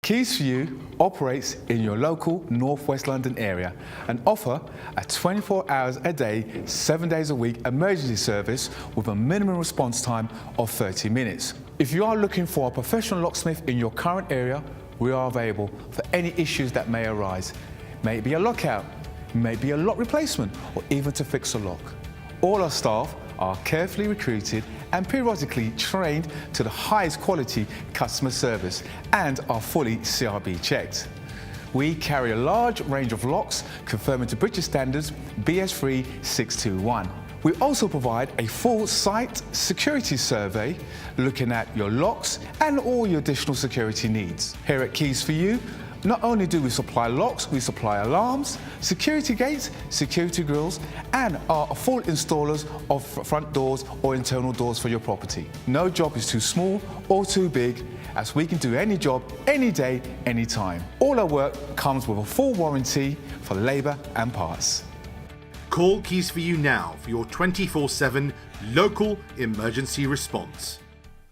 Keys for You operates in your local North West London area and offer a 24 hours a day, 7 days a week emergency service with a minimum response time of 30 minutes. If you are looking for a professional locksmith in your current area, we are available for any issues that may arise. May it be a lockout, may it be a lock replacement, or even to fix a lock. All our staff are carefully recruited and periodically trained to the highest quality customer service and are fully CRB checked. We carry a large range of locks conforming to British standards BS3 621. We also provide a full site security survey looking at your locks and all your additional security needs. Here at Keys for You, not only do we supply locks, we supply alarms, security gates, security grills, and are full installers of front doors or internal doors for your property. No job is too small or too big, as we can do any job, any day, any time. All our work comes with a full warranty for labour and parts. Call Keys for You now for your 24/7 local emergency response.